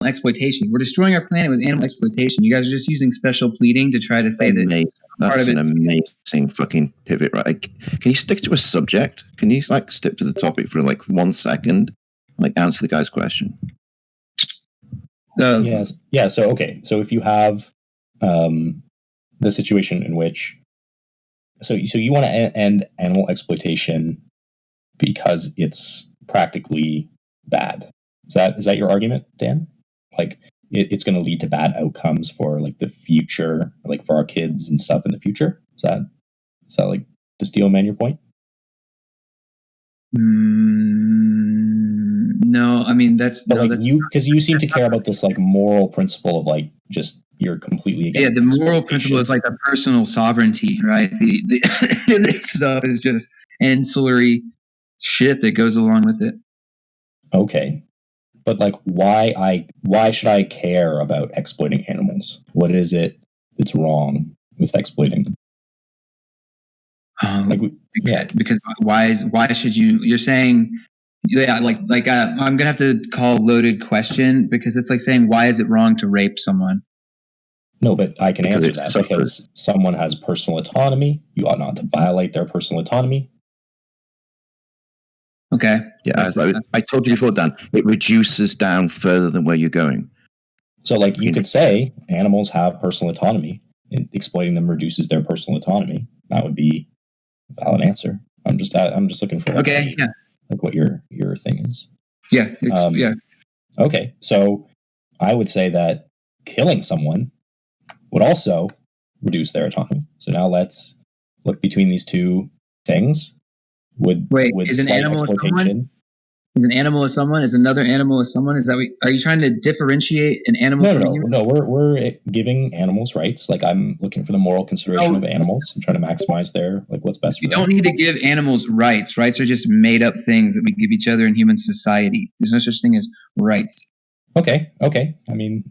exploitation. We're destroying our planet with animal exploitation. You guys are just using special pleading to try to say that that's an amazing fucking pivot, right? Like, can you stick to a subject? Can you like stick to the topic for like 1 second? Like answer the guy's question. Yes. Yeah. So okay. So if you have the situation in which so you want to end animal exploitation because it's practically bad. Is that your argument, Dan? Like it's going to lead to bad outcomes for like the future, like for our kids and stuff in the future. Is that like to steel man your point? No, I mean that's because you seem to care about this like moral principle of like just you're completely against. Yeah, the moral principle is like the personal sovereignty, right? The stuff is just ancillary shit that goes along with it. Okay. But like why should I care about exploiting animals? What is it that's wrong with exploiting them? Because why should you? You're saying, I'm gonna have to call loaded question because it's like saying why is it wrong to rape someone? No, but I can answer that because someone has personal autonomy. You ought not to violate their personal autonomy. Okay. Yeah, I told you before, Dan. It reduces down further than where you're going. So, like, you could say animals have personal autonomy, and exploiting them reduces their personal autonomy. That would be a valid answer. I'm just looking for like what your thing is. Yeah. Yeah. Okay, so I would say that killing someone would also reduce their autonomy. So now let's look between these two things. Is an animal exploitation? Is an animal a someone? Is another animal a someone? Are you trying to differentiate an animal from a human? No. We're giving animals rights. Like I'm looking for the moral consideration of animals and trying to maximize their like what's best for them. You don't need to give animals rights. Rights are just made up things that we give each other in human society. There's no such thing as rights. Okay. I mean,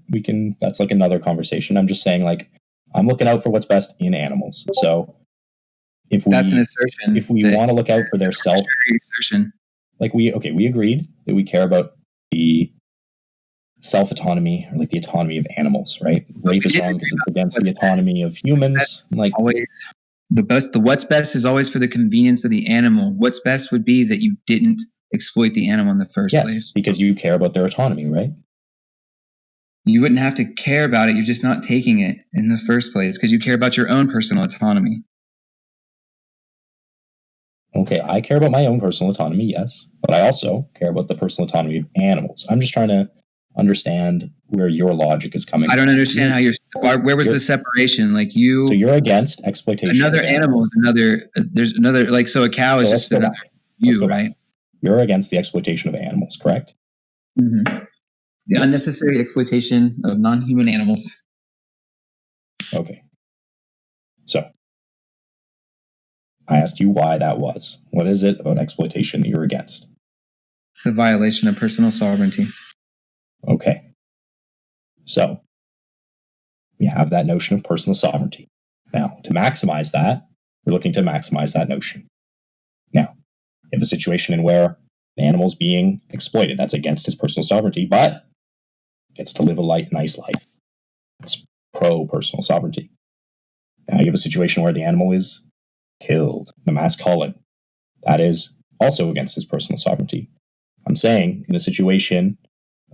that's like another conversation. I'm just saying like I'm looking out for what's best in animals. So that's an assertion. If we want to look out for their self assertion. Like we agreed that we care about the self-autonomy or like the autonomy of animals, right? Rape is wrong because it's against the autonomy of humans. Like always, the what's best is always for the convenience of the animal. What's best would be that you didn't exploit the animal in the first place. Because you care about their autonomy, right? You wouldn't have to care about it. You're just not taking it in the first place because you care about your own personal autonomy. Okay, I care about my own personal autonomy, yes, but I also care about the personal autonomy of animals. I'm just trying to understand where your logic is coming from. I don't understand where was the separation? Like you. So you're against exploitation. Another animal is another. There's another. Like so, a cow is just another you, right? You're against the exploitation of animals, correct? Mm-hmm. The unnecessary exploitation of non-human animals. Okay. So. I asked you why that was. What is it about exploitation that you're against? It's a violation of personal sovereignty. Okay. So, we have that notion of personal sovereignty. Now, to maximize that, we're looking to maximize that notion. Now, you have a situation in where the animal's being exploited. That's against his personal sovereignty, but gets to live a nice life. It's pro-personal sovereignty. Now, you have a situation where the animal is killed in a mass culling. That is also against his personal sovereignty. I'm saying in a situation,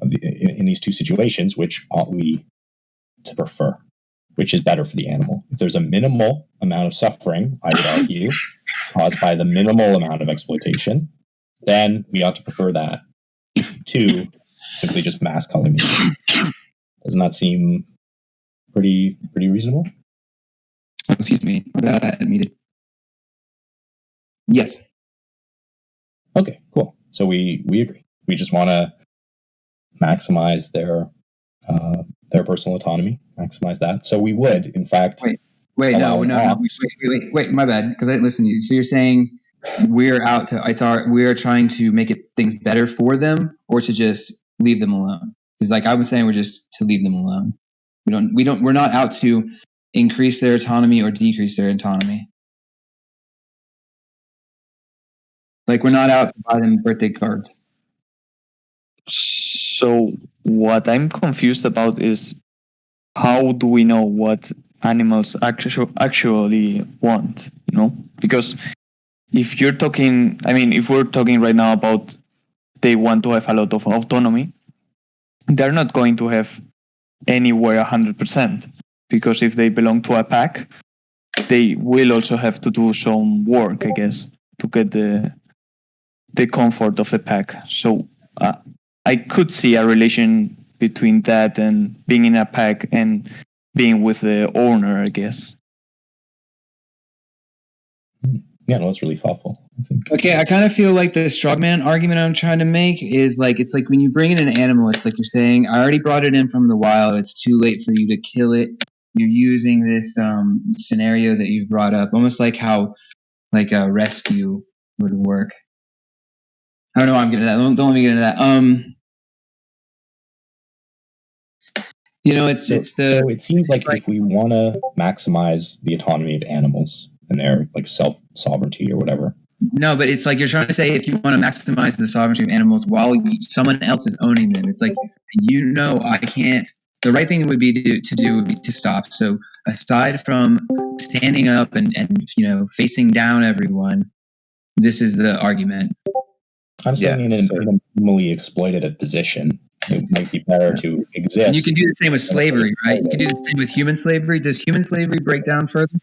in these two situations, which ought we to prefer? Which is better for the animal? If there's a minimal amount of suffering, I would argue, caused by the minimal amount of exploitation, then we ought to prefer that to simply just mass culling. Doesn't that seem pretty reasonable? Excuse me. I needed. Yes. Okay, cool. So we agree. We just want to maximize their personal autonomy, maximize that. So we would, in fact, wait, my bad, because I didn't listen to you. So you're saying we're trying to make things better for them, or to just leave them alone? Because like I was saying, we're just to leave them alone. We're not out to increase their autonomy or decrease their autonomy. Like we're not out to buy them birthday cards. So what I'm confused about is how do we know what animals actually want? Because if you're talking, if we're talking right now about they want to have a lot of autonomy, they're not going to have anywhere 100%, because if they belong to a pack, they will also have to do some work, I guess, to get the comfort of the pack. So I could see a relation between that and being in a pack and being with the owner, I guess. Yeah, no, that's really thoughtful, I think. Okay, I kind of feel like the strongman argument I'm trying to make is like, it's like when you bring in an animal, it's like you're saying, I already brought it in from the wild. It's too late for you to kill it. You're using this scenario that you've brought up, almost like how like a rescue would work. I don't know why I'm getting that. Don't let me get into that. So it seems like if we want to maximize the autonomy of animals and their like self-sovereignty or whatever. No, but it's like you're trying to say if you want to maximize the sovereignty of animals while someone else is owning them. It's like, I can't. The right thing would be to do would be to stop. So aside from standing up and facing down everyone, this is the argument. I'm saying in a minimally exploitative position, it might be better to exist. And you can do the same with slavery, right? You can do the same with human slavery. Does human slavery break down further?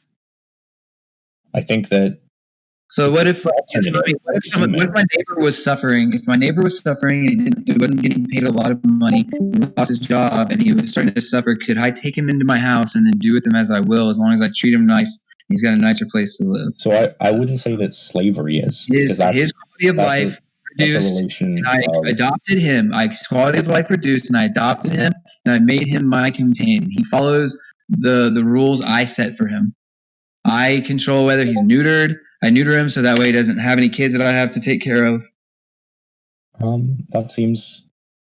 I think that. So what if my neighbor was suffering? If my neighbor was suffering and he wasn't getting paid a lot of money, he lost his job, and he was starting to suffer, could I take him into my house and then do with him as I will, as long as I treat him nice? He's got a nicer place to live. So I wouldn't say that slavery is. His quality of life reduced, and I adopted him. His quality of life reduced, and I adopted him, and I made him my companion. He follows the rules I set for him. I control whether he's neutered. I neuter him so that way he doesn't have any kids that I have to take care of. That seems.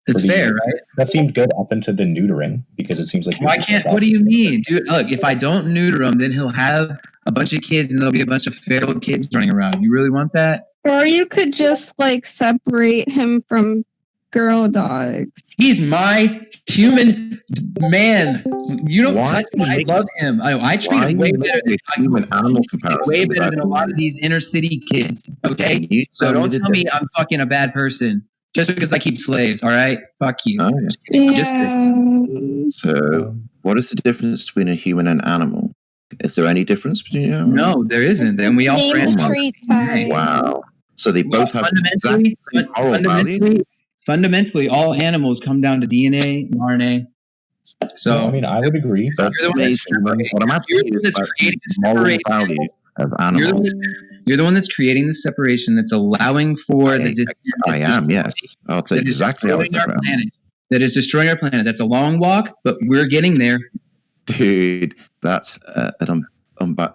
It's fair, right? That seemed good up into the neutering, because it seems like. Why can't? What do you mean, dude? Look, if I don't neuter him, then he'll have a bunch of kids, and there'll be a bunch of feral kids running around. You really want that? Or you could just separate him from girl dogs. He's my human man. You don't touch him. I love him. I treat him way better than a lot of these inner city kids. Okay, so don't tell me I'm fucking a bad person just because I keep slaves. All right, fuck you. Oh, yeah. So, what is the difference between a human and animal? Is there any difference between you? No, there isn't. And we all Wow. So they both have exactly moral value. Fundamentally, all animals come down to DNA and RNA. So I would agree. What I'm asking you is creating the moral value of animals. You're the one that's creating the separation that's allowing for I am, yes. I'll say exactly how it's that is destroying our planet. That's a long walk, but we're getting there. Dude, that's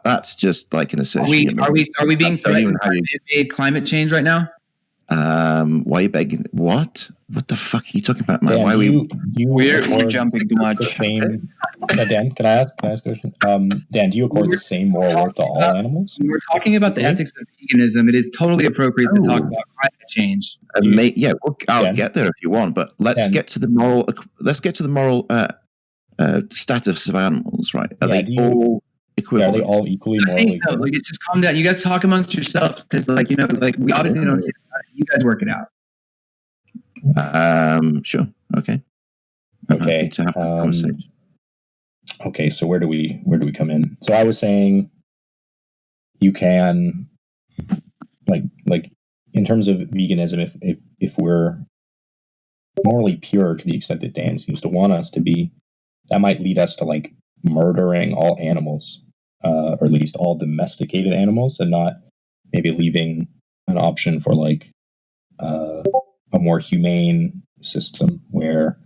that's just like an assertion. Are we being threatened by climate change right now? Why are you begging? What the fuck are you talking about, man? Dan, why we're jumping too much. Dan, can I ask a question? Dan, do you accord the same moral worth to all animals? When we're talking about the ethics of veganism, it is totally appropriate to talk about climate change. I'll get there if you want, but let's get to the moral. Let's get to the moral status of animals, right? Are they all equivalent? Are they all equally morally equivalent? Just calm down. You guys talk amongst yourself because, we obviously don't see it. You guys work it out. Sure. Okay. Okay. To have a conversation. Okay. So where do we come in? So I was saying, you can, like in terms of veganism, if we're morally pure to the extent that Dan seems to want us to be, that might lead us to murdering all animals, or at least all domesticated animals, and not maybe leaving an option for a more humane system where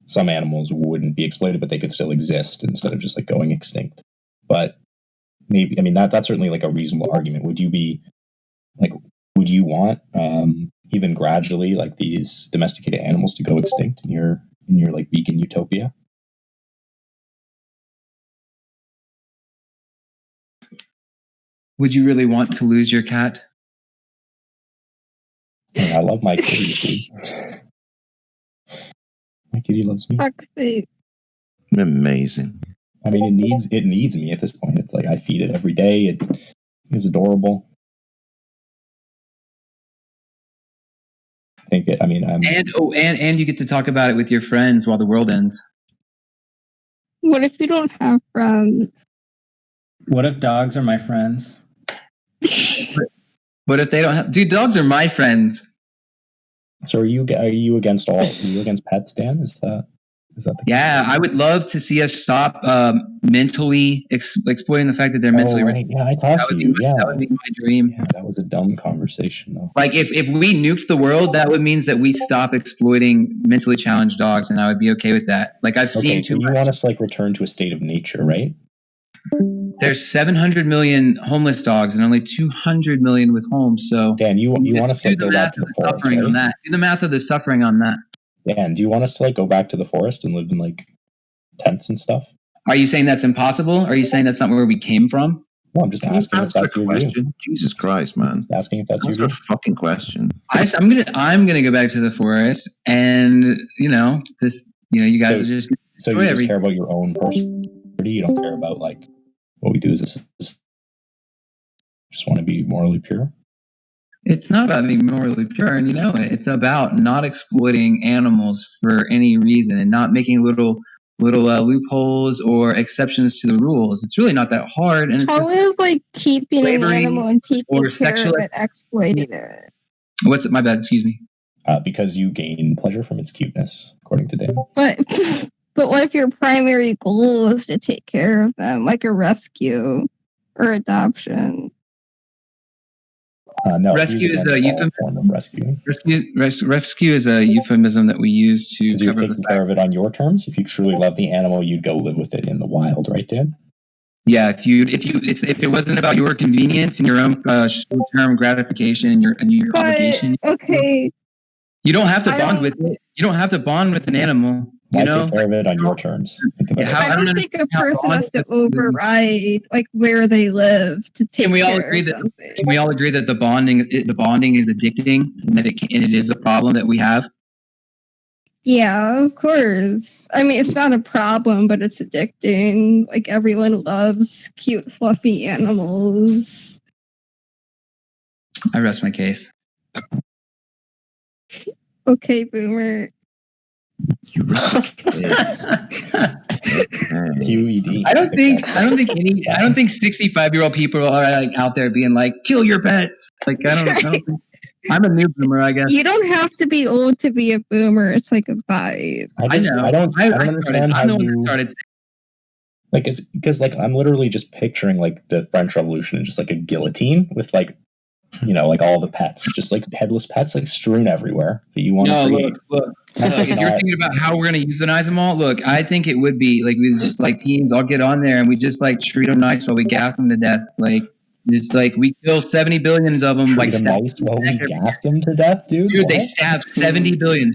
some animals wouldn't be exploited, but they could still exist instead of just going extinct. But maybe, that's certainly a reasonable argument. Would you want even gradually these domesticated animals to go extinct in your vegan utopia? Would you really want to lose your cat? I love my kitty. kitty loves me. Fuck's sake. Amazing. I mean, it needs me at this point. It's like I feed it every day. It is adorable. I think it. I mean, And you get to talk about it with your friends while the world ends. What if you don't have friends? What if dogs are my friends? What if they don't have? Dude, dogs are my friends. so are you against pets, Dan? Is that the Yeah, I would love to see us stop mentally exploiting the fact that they're mentally. right. Yeah, I talked to you. That would be my dream. Yeah, that was a dumb conversation though. Like if we nuked the world, that would means that we stop exploiting mentally challenged dogs, and I would be okay with that. Like I've seen Okay, so you want us to like return to a state of nature, right? There's 700 million homeless dogs and only 200 million with homes. So Dan, you want us to like, go back to the forest, suffering right? on that. Do the math of the suffering on that. Dan, do you want us to like go back to the forest and live in like tents and stuff? Are you saying that's impossible? Are you saying that's not where we came from? No, I'm just Can you asking if answer that's a your view. question? Jesus Christ, man. Asking if that's your Answer a view. fucking question. I'm gonna go back to the forest, and you guys are just. So you just care about your own personality. You don't care about like what we do as a just want to be morally pure. It's not about being morally pure, and you know it. It's about not exploiting animals for any reason and not making little loopholes or exceptions to the rules. It's really not that hard. And it's How is like keeping an slavery animal and taking or care sexual- of it exploiting it? what's my bad? Excuse me. Because you gain pleasure from its cuteness, according to Dan. But what if your primary goal is to take care of them, like a rescue or adoption? No, Rescue is a form of rescuing. Rescue is a euphemism that we use to Because you're cover taking care of it on your terms. If you truly love the animal, you'd go live with it in the wild, right, Dan? Yeah, if it wasn't about your convenience and your own short-term gratification and your obligation, Okay, you don't have to bond with it. You don't have to bond with an animal. Why take care of it on your terms? Think about Yeah, it. I don't think a person has to override like where they live to take Can we all care agree of that something. can we all agree that the bonding is addicting and that it is a problem that we have? Yeah, of course. I mean, it's not a problem, but it's addicting. Like everyone loves cute, fluffy animals. I rest my case. Okay, Boomer. You right. Yes. Okay. QED. I don't think 65-year-old people are like out there being like, kill your pets. Like I don't think I'm a new boomer, I guess. You don't have to be old to be a boomer. It's like a vibe. I know. I don't understand how you started. like it's because like I'm literally just picturing like the French Revolution and just like a guillotine with like like all the pets, just like headless pets like strewn everywhere that you want to create. Look, if you're thinking about how we're going to euthanize them all, look, I think it would be like we just like teams all get on there and we just like treat them nice while we gas them to death. Like just like we kill 70 billions of them. Treat like them nice while we gassed them to death, dude. Dude, what? they stabbed 70 billion.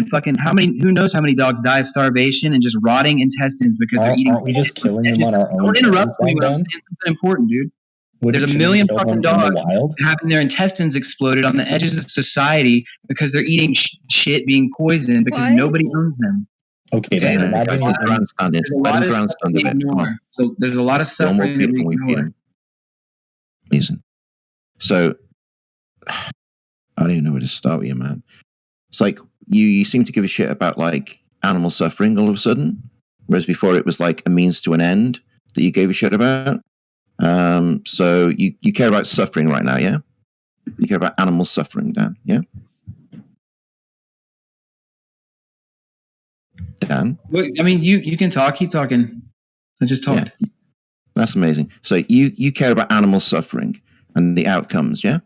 Fucking how many? Who knows how many dogs die of starvation and just rotting intestines because they're eating. Aren't we just killing them on our own? Don't interrupt me when I'm terms, saying something important, dude. Would There's you a million kill fucking them in the dogs wild? having their intestines exploded on the edges of society because they're eating shit being poisoned because What? nobody owns them. Okay, then imagine Just grandstand it. There's a Let lot him of grandstand stuff a we bit. Come ignore. on. So there's a lot of You're more suffering that we beautiful when we beat ignore. him. Amazing. So I don't even know where to start with you, man. It's like you seem to give a shit about like animal suffering all of a sudden, whereas before it was like a means to an end that you gave a shit about. So you care about suffering right now, yeah? You care about animal suffering, Dan, yeah? Dan? Well, I mean, you can talk. Keep talking. I just talked. Yeah. That's amazing. So you care about animal suffering and the outcomes, yeah?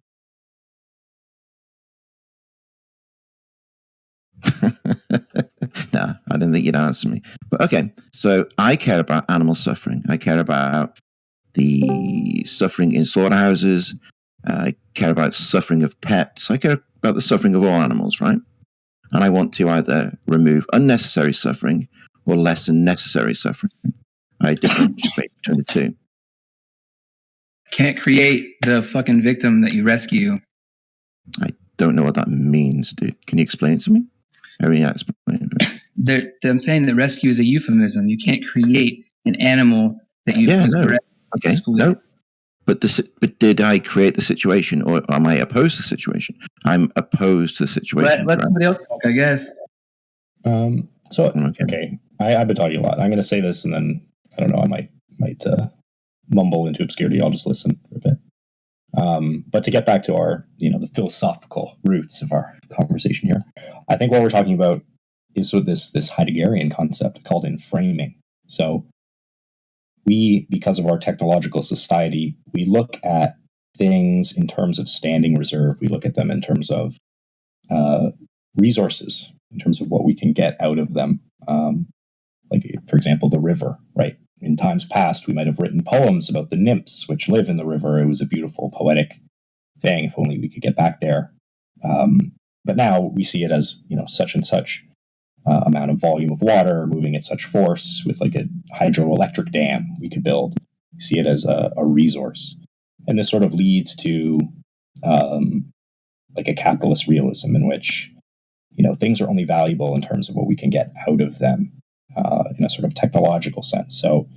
No, I don't think you'd answer me. But okay, so I care about animal suffering. I care about the suffering in slaughterhouses. I care about suffering of pets. I care about the suffering of all animals, right? And I want to either remove unnecessary suffering or lessen necessary suffering. I differentiate between the two. Can't create the fucking victim that you rescue. I don't know what that means, dude. Can you explain it to me? I mean, yeah, explain it. I'm saying that rescue is a euphemism. You can't create an animal that you Okay, no. But did I create the situation, or am I opposed to the situation? I'm opposed to the situation. Let somebody else talk, I guess. Okay. I've been talking a lot. I'm going to say this, and then I don't know. I might mumble into obscurity. I'll just listen for a bit. But to get back to our, the philosophical roots of our conversation here, I think what we're talking about is sort of this Heideggerian concept called inframing. So we, because of our technological society, we look at things in terms of standing reserve. We look at them in terms of resources, in terms of what we can get out of them. Like, for example, the river, right? In times past, we might have written poems about the nymphs which live in the river. It was a beautiful, poetic thing. If only we could get back there. But now we see it as, such and such amount of volume of water moving at such force with like a hydroelectric dam we could build. We see it as a resource. And this sort of leads to like a capitalist realism in which, things are only valuable in terms of what we can get out of them in a sort of technological sense. So,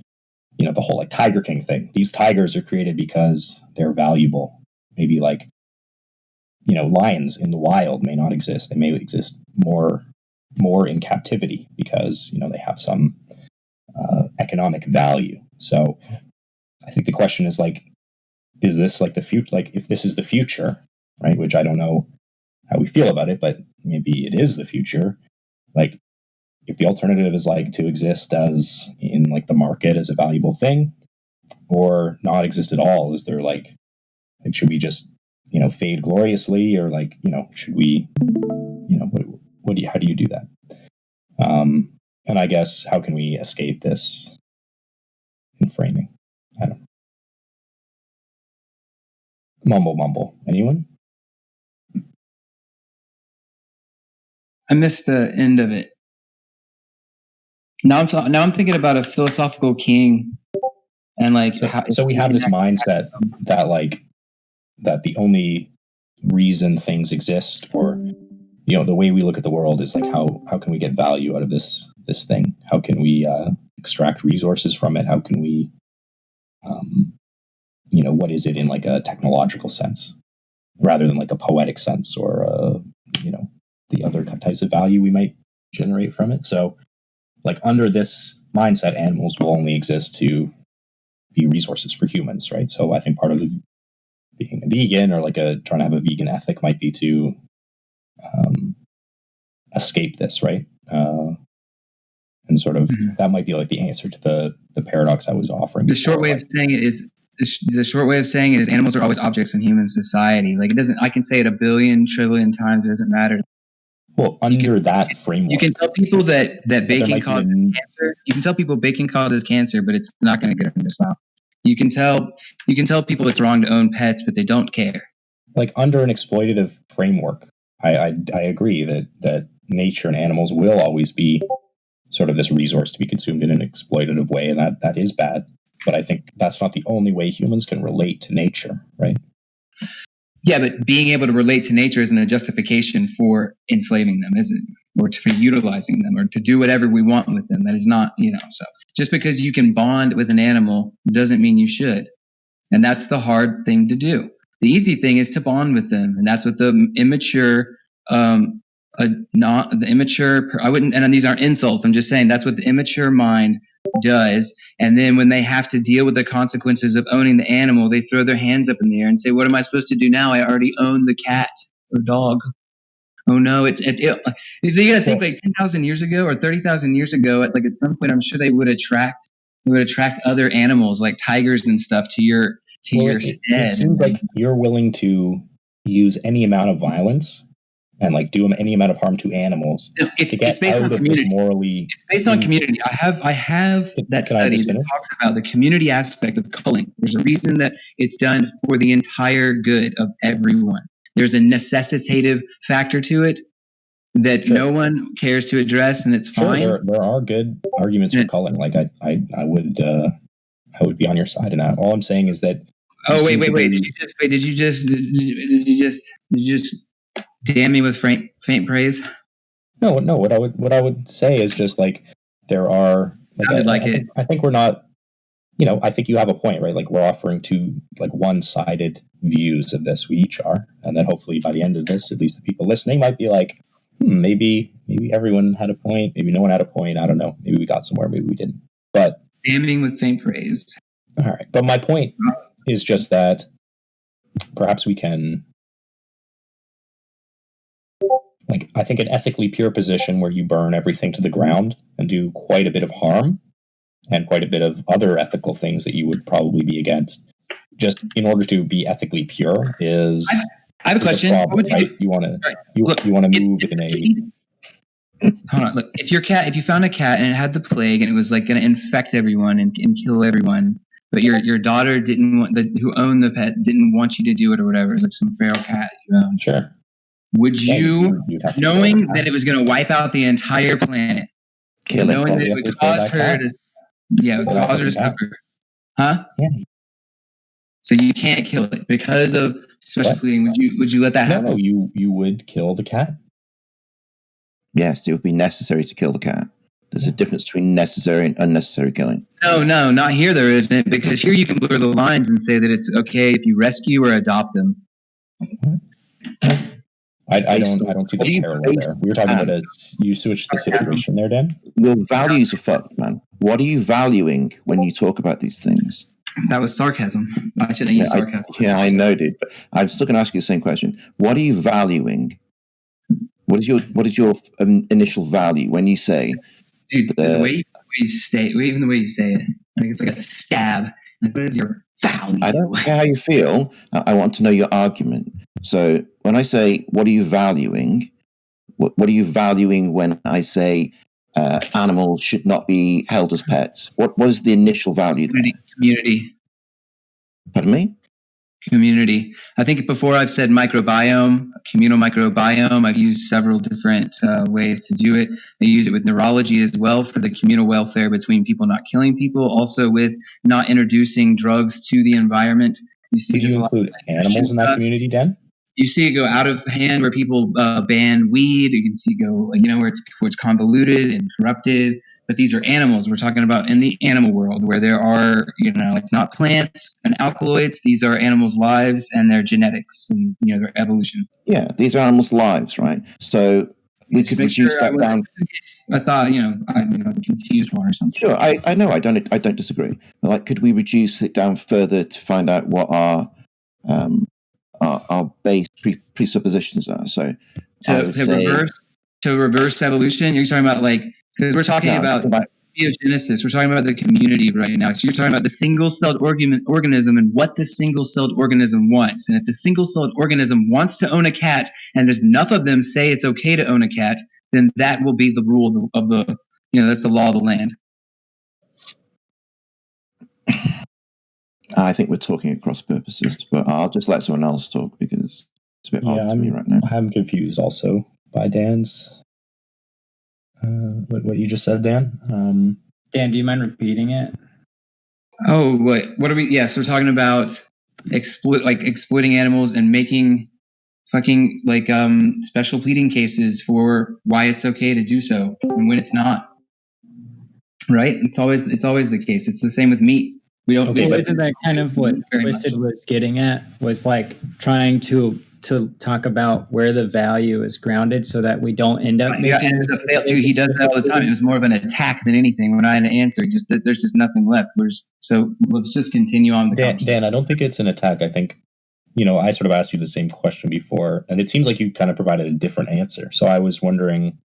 the whole like Tiger King thing, these tigers are created because they're valuable. Maybe like, lions in the wild may not exist. They may exist more in captivity because, they have some economic value. So I think the question is like, is this like the future? Like, if this is the future, right? Which I don't know how we feel about it, but maybe it is the future. Like, if the alternative is like to exist as in like the market as a valuable thing, or not exist at all, is there like should we just fade gloriously, or like should we how do you do that? And I guess how can we escape this in framing? I don't know. Mumble. Anyone? I missed the end of it. Now I'm thinking about a philosophical king, and like so we have this mindset that the only reason things exist, or the way we look at the world, is like how can we get value out of this thing? How can we extract resources from it? How can we what is it in like a technological sense rather than like a poetic sense, or the other types of value we might generate from it? So like under this mindset, animals will only exist to be resources for humans, right? So I think part of being a vegan, or like trying to have a vegan ethic, might be to escape this, right? And sort of that might be like the answer to the paradox I was offering. The short way of saying it is animals are always objects in human society. Like, it doesn't. I can say it a billion trillion times. It doesn't matter. Well, under that framework, you can tell people that baking causes cancer. You can tell people baking causes cancer, but it's not going to get them to stop. You can tell people it's wrong to own pets, but they don't care. Like, under an exploitative framework, I agree that nature and animals will always be sort of this resource to be consumed in an exploitative way, and that is bad. But I think that's not the only way humans can relate to nature, right? Yeah, but being able to relate to nature isn't a justification for enslaving them, is it? Or for utilizing them, or to do whatever we want with them. That is not, so just because you can bond with an animal doesn't mean you should. And that's the hard thing to do. The easy thing is to bond with them. And that's what the immature, and these aren't insults. I'm just saying that's what the immature mind does. And then when they have to deal with the consequences of owning the animal, they throw their hands up in the air and say, what am I supposed to do now? I already own the cat or dog. Oh no, you got to think like 10,000 years ago or 30,000 years ago, at some point, I'm sure they would attract other animals like tigers and stuff to your stead. It seems like you're willing to use any amount of violence and like do any amount of harm to animals. It's based on community. It's based on community. I have that study that talks about the community aspect of culling. There's a reason that it's done for the entire good of everyone. There's a necessitative factor to it that no one cares to address, and it's fine. There are good arguments for culling. Like I would be on your side in that. All I'm saying is that. Oh wait! Did you just damn me with faint praise? No. What I would say is just like there are. I think we're not. I think you have a point, right? Like we're offering two like one-sided views of this. We each are, and then hopefully by the end of this, at least the people listening might be like, maybe everyone had a point, maybe no one had a point. I don't know. Maybe we got somewhere, maybe we didn't. But damning with faint praise. All right, but my point is just that perhaps we can, like, I think an ethically pure position where you burn everything to the ground and do quite a bit of harm and quite a bit of other ethical things that you would probably be against, just in order to be ethically pure is. I have a question. Problem, what would you do? You want to move in a. Hold on. Look, if you found a cat and it had the plague and it was like going to infect everyone and kill everyone, but your daughter who owned the pet didn't want you to do it or whatever, like some feral cat you owned. Sure. Would you, knowing that it was going to wipe out the entire planet, knowing that it would cause her to suffer, huh? Yeah. So you can't kill it because of special pleading. Would you let that happen? No, you would kill the cat. Yes, it would be necessary to kill the cat. There's a difference between necessary and unnecessary killing. No, not here. There isn't, because here you can blur the lines and say that it's okay if you rescue or adopt them. I don't see the parallel there. We were talking about you switched the situation there, Dan. Your values are fucked, man. What are you valuing when you talk about these things? That was sarcasm. I shouldn't use sarcasm. I know, dude. But I'm still going to ask you the same question. What are you valuing? What is your initial value when you say? Dude, the way you say it, even the way you say it, I think it's like a stab. Like, what is your value? I don't care how you feel. I want to know your argument. So when I say, what are you valuing? What are you valuing when I say animals should not be held as pets? What is the initial value there? Community. Pardon me? Community. I think before I've said microbiome, communal microbiome. I've used several different ways to do it. I use it with neurology as well for the communal welfare between people not killing people. Also with not introducing drugs to the environment. You see, did you include animals in that community, Dan? You see it go out of hand where people ban weed. You can see it go, where it's convoluted and corrupted. But these are animals. We're talking about in the animal world where there are, it's not plants and alkaloids. These are animals' lives and their genetics and, their evolution. Yeah, these are animals' lives, right? So we could reduce that down. I thought, I'm confused one or something. Sure, I know. I don't disagree. But could we reduce it down further to find out what our base presuppositions are? So to reverse evolution, you're talking about because we're talking about biogenesis. We're talking about the community right now. So you're talking about the single-celled organism and what the single-celled organism wants. And if the single-celled organism wants to own a cat and there's enough of them say it's okay to own a cat, then that will be the rule of the that's the law of the land. I think we're talking at cross purposes, but I'll just let someone else talk because it's a bit hard to me right now. I'm confused also by Dan's... what you just said, Dan? Dan, do you mind repeating it? Oh, what are we? Yes, we're talking about exploiting animals and making fucking special pleading cases for why it's okay to do so and when it's not. Right? It's always the case. It's the same with meat. We don't. Okay, isn't that kind of what Twisted was getting at? Was trying to talk about where the value is grounded so that we don't end up making... He does that all the time. It was more of an attack than anything when I had to answer. There's just nothing left. So let's just continue on the conversation. Dan, I don't think it's an attack. I think, I sort of asked you the same question before, and it seems like you kind of provided a different answer. So I was wondering,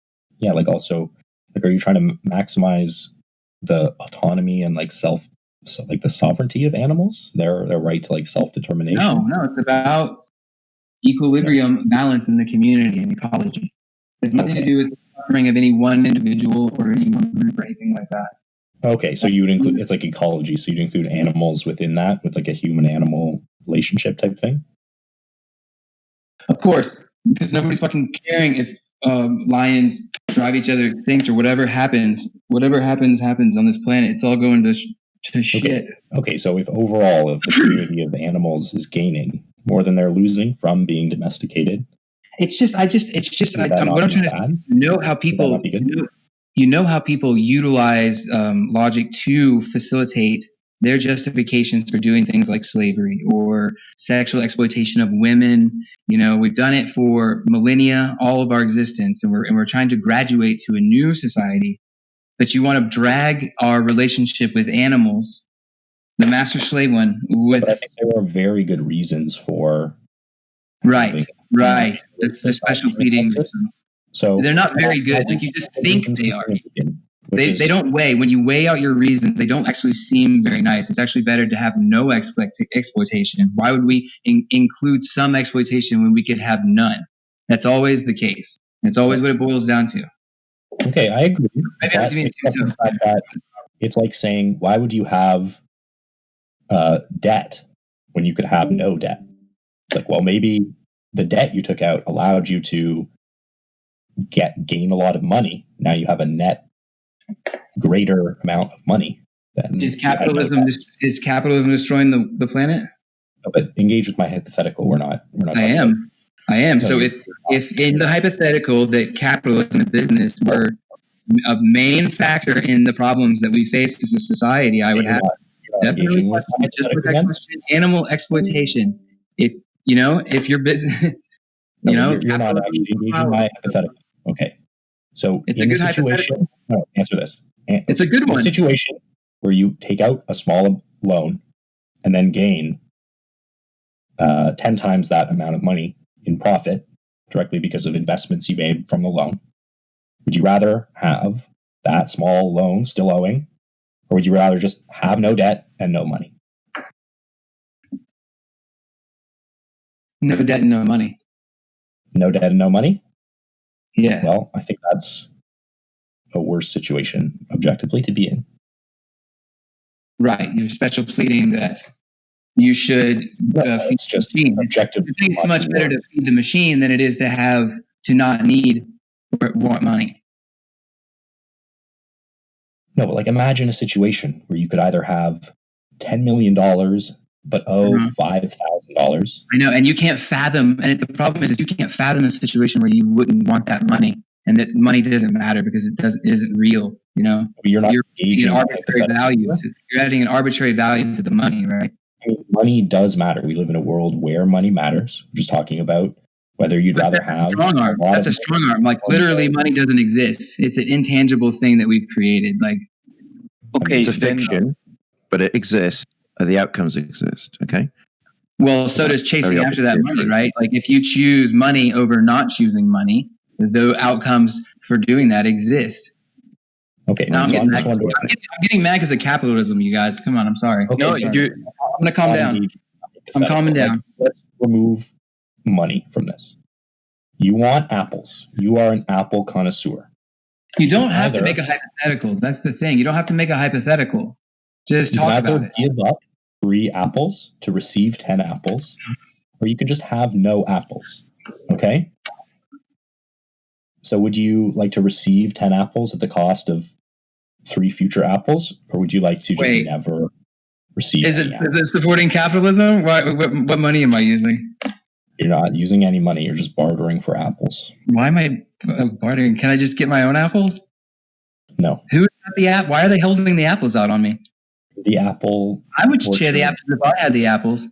are you trying to maximize the autonomy and the sovereignty of animals, their right to self-determination? No, it's about equilibrium, balance in the community and ecology. It has nothing to do with the suffering of any one individual or any one group or anything like that. Okay, so you would include, it's like ecology, so you'd include animals within that with a human-animal relationship type thing? Of course, because nobody's fucking caring if lions drive each other extinct or whatever happens on this planet. It's all going to shit. Okay, so if overall if the community of animals is gaining more than they're losing from being domesticated, It's just what I'm trying to say. Know how people how people utilize logic to facilitate their justifications for doing things like slavery or sexual exploitation of women. We've done it for millennia, all of our existence, and we're trying to graduate to a new society. But you want to drag our relationship with animals, the master-slave one, with. But I think there are very good reasons for. Right. The special pleadings. So they're not very good. Like you just think they are. They don't weigh. When you weigh out your reasons, they don't actually seem very nice. It's actually better to have no exploitation. Why would we include some exploitation when we could have none? That's always the case. It's always what it boils down to. Okay, I agree. It's like saying, why would you have debt when you could have no debt? It's like, well, maybe the debt you took out allowed you to gain a lot of money. Now you have a net greater amount of money. Is capitalism destroying the planet? No, but engage with my hypothetical. We're not. I am. So if in the hypothetical that capitalism and business were a main factor in the problems that we face as a society, I would have definitely just with that question. Animal exploitation. If your business, you're not actually engaging my hypothetical. Okay, so it's a good hypothetical. No, answer this. It's a good one. A situation where you take out a small loan and then gain 10 times that amount of money in profit directly because of investments you made from the loan. Would you rather have that small loan still owing, or would you rather just have no debt and no money? No debt and no money. No debt and no money? Yeah. Well, I think that's a worse situation objectively to be in. Right. You're special pleading that you should feed it's just objective. I think it's much better to feed the machine than it is to not need or want money. No, but like imagine a situation where you could either have $10 million but owe $5,000. I know, and you can't fathom. And the problem is you can't fathom a situation where you wouldn't want that money, and that money doesn't matter because it isn't real. You're adding arbitrary value. You're adding an arbitrary value to the money, right? I mean, money does matter. We live in a world where money matters. We're just talking about whether you'd rather have strong arm. That's a strong arm. Like literally, money doesn't exist. It's an intangible thing that we've created. Like, okay, it's a fiction, but it exists. The outcomes exist. Okay. Well, so does chasing after that money, right? Like, if you choose money over not choosing money, the outcomes for doing that exist. Okay. Now, I'm getting mad because of capitalism, you guys. Come on, I'm sorry. Okay, I'm going to calm down. I'm calming down. Let's remove money from this. You want apples. You are an apple connoisseur. You don't have to make a hypothetical. That's the thing. You don't have to make a hypothetical. Just talk about it. Give up 3 apples to receive 10 apples, or you could just have no apples. Okay? So would you like to receive 10 apples at the cost of 3 future apples, or would you like to just never receive Is it supporting capitalism? What money am I using? You're not using any money. You're just bartering for apples. Why am I bartering? Can I just get my own apples? No. Who's got the app? Why are they holding the apples out on me? The apple. I would share the apples if I had the apples.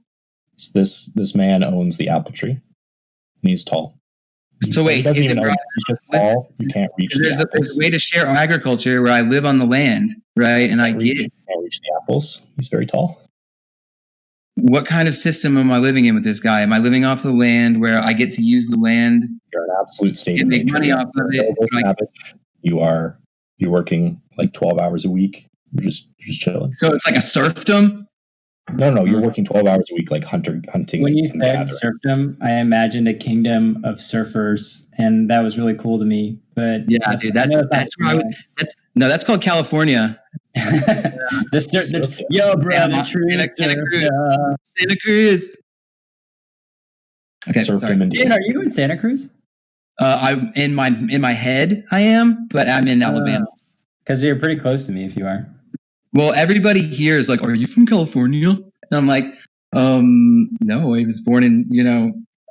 This man owns the apple tree, and he's tall. So wait, he doesn't even own it. He's just tall. You can't reach the apples. There's a way to share agriculture where I live on the land, right? And I get it. You can't reach the apples. He's very tall. What kind of system am I living in with this guy? Am I living off the land where I get to use the land? You're an absolute state of make nature. Money off of it. You're working like 12 hours a week. You're just chilling. So it's like a serfdom? No, you're working 12 hours a week, like hunting. When you said serfdom, I imagined a kingdom of surfers, and that was really cool to me. But yeah, dude, that's called California. Yo, bro, Santa Cruz. Okay, sorry. Dan, are you in Santa Cruz? I'm in my head. I am, but I'm in Alabama. Because you're pretty close to me. If you are. Well, everybody here is like, "Are you from California?" And I'm like, "No, I was born in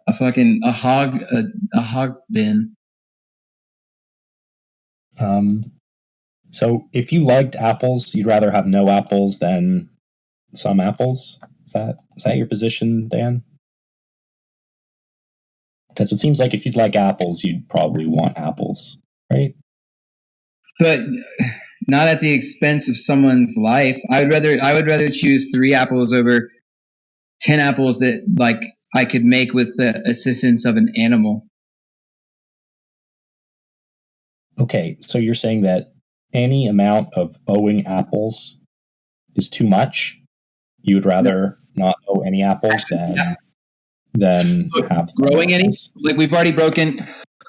a hog bin. So if you liked apples, you'd rather have no apples than some apples. Is that your position, Dan? Because it seems like if you'd like apples, you'd probably want apples, right? But not at the expense of someone's life. I would rather choose 3 apples over 10 apples that like I could make with the assistance of an animal. Okay, so you're saying that any amount of owing apples is too much? You would rather not owe any apples than have growing any? apples? Like we've already broken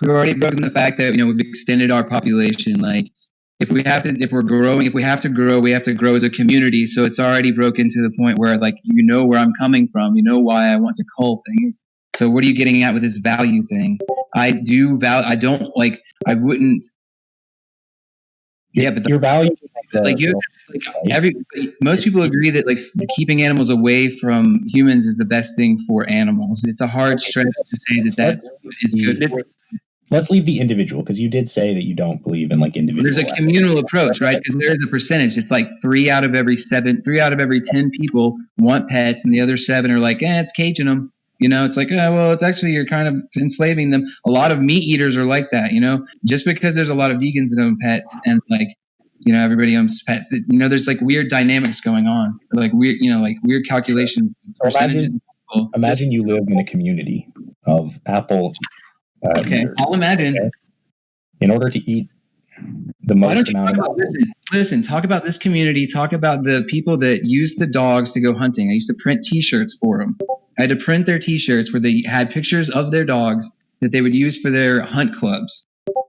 the fact that we've extended our population. Like if we have to grow, we have to grow as a community. So it's already broken to the point where like where I'm coming from, why I want to cull things. So what are you getting at with this value thing? I wouldn't. Yeah, but your value, most people agree that like keeping animals away from humans is the best thing for animals. It's a hard stretch to say that is good. Let's leave the individual, because you did say that you don't believe in like individual. There's a communal approach, right? Because there's a percentage. It's like 3 out of every 10 people want pets, and the other 7 are like, it's caging them. It's like, it's actually you're kind of enslaving them. A lot of meat eaters are like that. Just because there's a lot of vegans that own pets, and like, everybody owns pets. There's like weird dynamics going on, like weird calculations. Imagine you live in a community of apple. Eaters, I'll imagine. Okay? In order to eat the most amount of listen, talk about this community. Talk about the people that use the dogs to go hunting. I used to print T-shirts for them. I had to print their T-shirts where they had pictures of their dogs that they would use for their hunt clubs.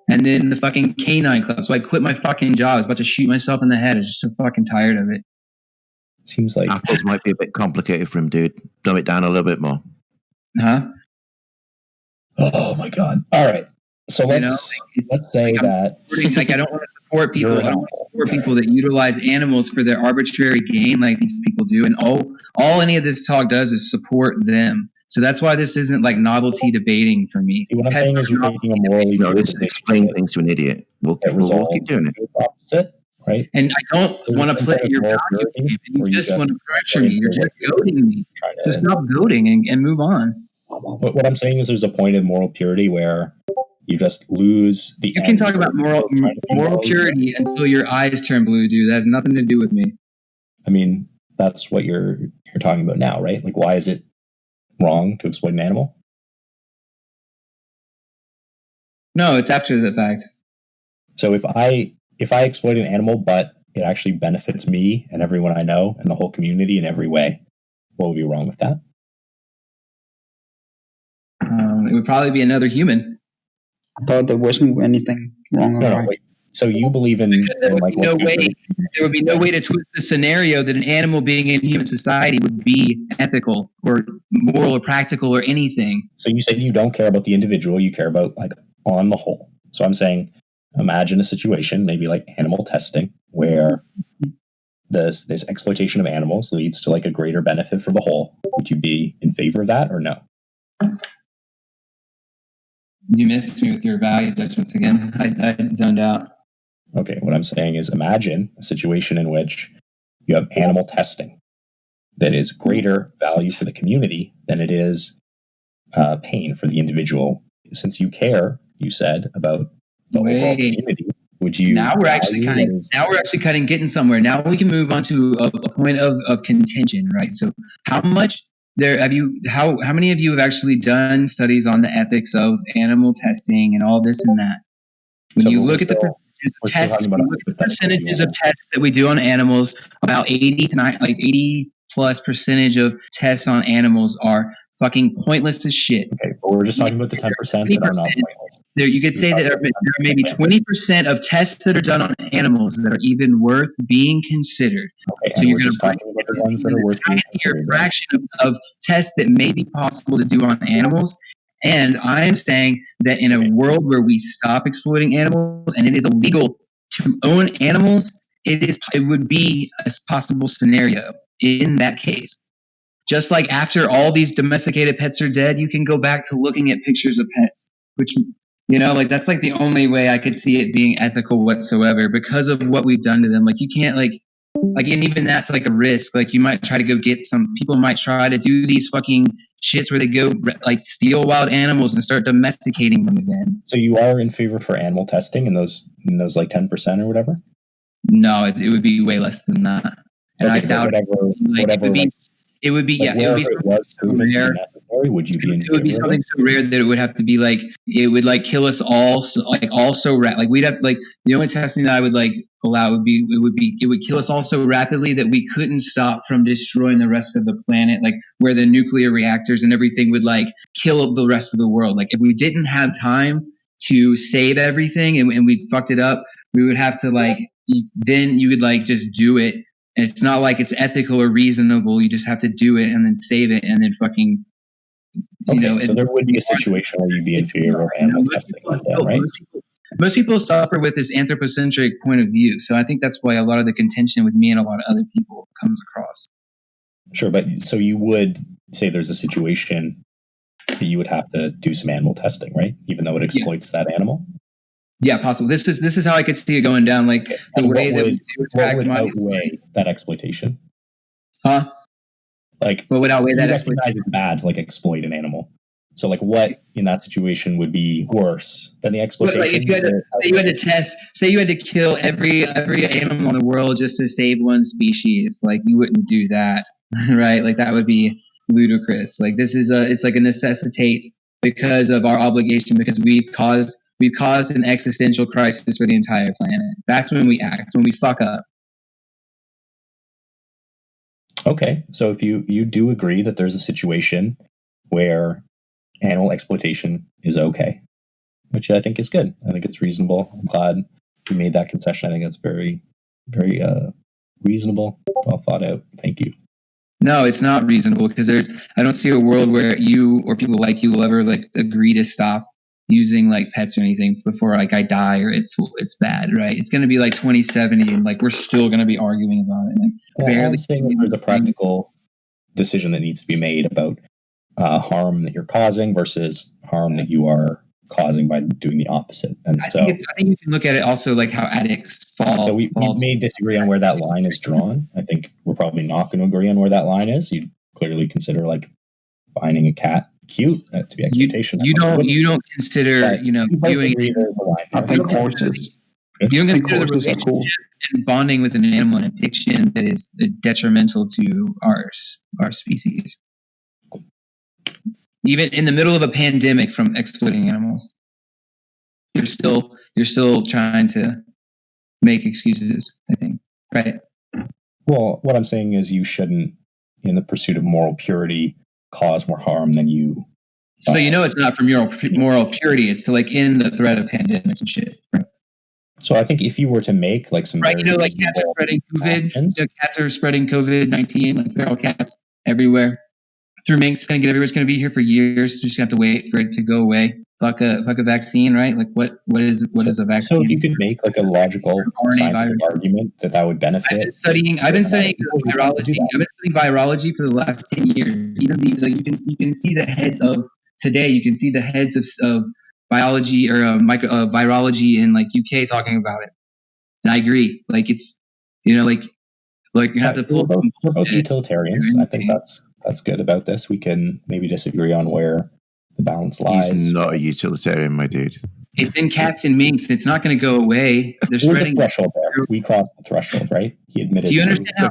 And then the fucking canine club. So I quit my fucking job. I was about to shoot myself in the head. I was just so fucking tired of it. Seems like apples might be a bit complicated for him, dude. Dumb it down a little bit more. Huh? Oh my god! All right, so let's say that I don't want to support people. I don't want to support people that utilize animals for their arbitrary gain, like these people do. And all any of this talk does is support them. So that's why this isn't like novelty debating for me. See, what I'm saying is you're taking a morally this is explaining things to an idiot. We'll keep doing it. It's opposite, right? And I don't want to play your value game. You just want to pressure me. You're just goading me. So stop goading and move on. But what I'm saying is there's a point of moral purity where you just lose the. You can talk about moral purity until your eyes turn blue, dude. That has nothing to do with me. I mean, that's what you're talking about now, right? Like, why is it wrong to exploit an animal? No, it's after the fact. So if I exploit an animal, but it actually benefits me and everyone I know and the whole community in every way, what would be wrong with that? It would probably be another human. I thought there wasn't anything wrong. No, wait. So you believe in there would be no way to twist the scenario that an animal being in human society would be ethical or moral or practical or anything. So you said you don't care about the individual, you care about like on the whole. So I'm saying, imagine a situation, maybe like animal testing, where this exploitation of animals leads to like a greater benefit for the whole. Would you be in favor of that or no? You missed me with your value judgments again. I zoned out. Okay, what I'm saying is imagine a situation in which you have animal testing that is greater value for the community than it is pain for the individual. Since you care, you said, about the overall community, would you? Now we're actually getting somewhere. Now we can move on to a point of contention, right? So how much how many of you have actually done studies on the ethics of animal testing and all this and that? When you look at the percentages of tests that we do on animals, about 80 plus percentage of tests on animals are fucking pointless as shit. Okay, but we're just talking about the 10% that are not pointless. You could say that there are maybe 20% of tests that are done on animals that are even worth being considered. Okay, so you're going to talk about the ones that are worth being considered. Fraction of tests that may be possible to do on animals. And I am saying that in a world where we stop exploiting animals and it is illegal to own animals, it would be a possible scenario in that case. just like after all these domesticated pets are dead, you can go back to looking at pictures of pets, which, like that's like the only way I could see it being ethical whatsoever because of what we've done to them. Like you can't like, and even that's like a risk. Like you might try to go get people might try to do these fucking shits where they go like steal wild animals and start domesticating them again. So you are in favor for animal testing in those like 10% or whatever? No, it would be way less than that. And okay, I doubt whatever. It would be like, it would be it was proven to be necessary. Would you be in favor? It would be something so rare that it would have to be like it would like kill us all. So, like also like we'd have like the only testing that I would like allow would be it would kill us all so rapidly that we couldn't stop from destroying the rest of the planet. Like where the nuclear reactors and everything would like kill the rest of the world. Like if we didn't have time to save everything and we fucked it up, we would have to like then you would like just do it. And it's not like it's ethical or reasonable. You just have to do it and then save it and then fucking, so there would be a situation where you'd be in favor of animal testing, right? Most people suffer with this anthropocentric point of view. So I think that's why a lot of the contention with me and a lot of other people comes across. Sure, but so you would say there's a situation that you would have to do some animal testing, right? Even though it exploits that animal? Yeah, possible. This is how I could see it going down. Like the way that we outweigh that exploitation? Huh? Like, what would outweigh that exploitation? Recognize it's bad to like exploit an animal. So, like, what in that situation would be worse than the exploitation? Well, like if you had to kill every animal in the world just to save one species, like you wouldn't do that, right? Like that would be ludicrous. Like this is it's like a necessitate because of our obligation because we've caused an existential crisis for the entire planet. That's when we act, when we fuck up. Okay, so if you do agree that there's a situation where animal exploitation is okay, which I think is good. I think it's reasonable. I'm glad you made that concession. I think that's very, very reasonable, well thought out. Thank you. No, it's not reasonable because I don't see a world where you or people like you will ever like agree to stop using like pets or anything before like I die or it's bad, right? It's going to be like 2070 and like we're still going to be arguing about it. Like, I'm saying that there's a practical decision that needs to be made about harm that you're causing versus harm that you are causing by doing the opposite. And I think you can look at it also like how addicts fall. So we may disagree on where that line is drawn. I think we're probably not going to agree on where that line is. You'd clearly consider like finding a cat cute to be exploitation. You don't consider viewing I think horses. You don't consider the relationship and bonding with an animal an addiction that is detrimental to our species. Even in the middle of a pandemic from exploiting animals, you're still trying to make excuses, I think, right? Well, what I'm saying is you shouldn't, in the pursuit of moral purity, cause more harm than you. So it's not for moral purity. It's to like end the threat of pandemics and shit. Right? So I think if you were to make like some like cats are spreading COVID. Cats are spreading COVID-19. Like feral cats everywhere. Through minks, it's gonna get everywhere. It's gonna be here for years. You're just gonna have to wait for it to go away. Fuck a vaccine, right? Like what is a vaccine? So if you could make like a logical scientific argument that would benefit. I've been studying virology. I've been studying virology for the last 10 years. Even you can see the heads of today. You can see the heads of biology or virology in like UK talking about it. And I agree. Like it's like you have to pull both utilitarians. I think that's good about this. We can maybe disagree on where the balance lies. He's not a utilitarian, my dude. It's in cats and minks. It's not going to go away. There's a threshold there. We crossed the threshold, right? He admitted. Do you understand how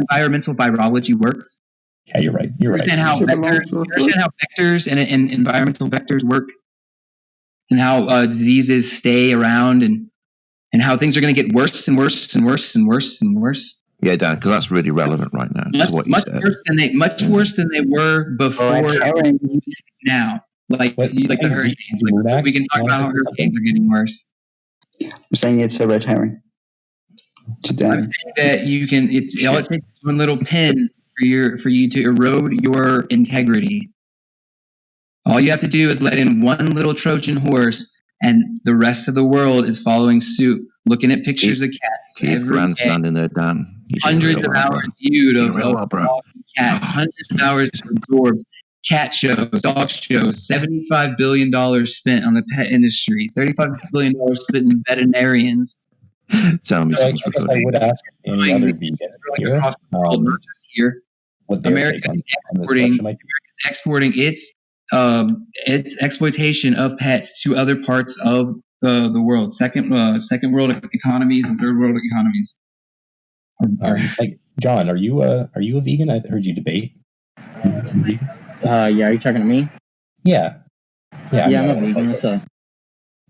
environmental virology works? Yeah, you're right. You understand how vectors and environmental vectors work, and how diseases stay around, and how things are going to get worse and worse and worse and worse and worse. Yeah, Dan, because that's really relevant right now. Much worse than they were before. Now, like the hurricanes. We can talk about how hurricanes are getting worse. I'm saying it's a red herring. I'm saying that you can. All it takes is one little pin for you to erode your integrity. All you have to do is let in one little Trojan horse and the rest of the world is following suit, looking at pictures of cats Keep every day. grandstanding there, Dan. Hundreds of hours viewed of bro. dogs and cats. Hundreds of hours absorbed. Cat shows, dog shows. $75 billion spent on the pet industry. $35 billion spent in veterinarians. Tell me So I guess I would ask any other vegan here, across the world, not just here. what their take on this question might be. Exporting its exploitation of pets to other parts of the world, second world economies and third world economies. Like John, are you a vegan? I heard you debate. Yeah, are you talking to me? Yeah. I'm a vegan myself.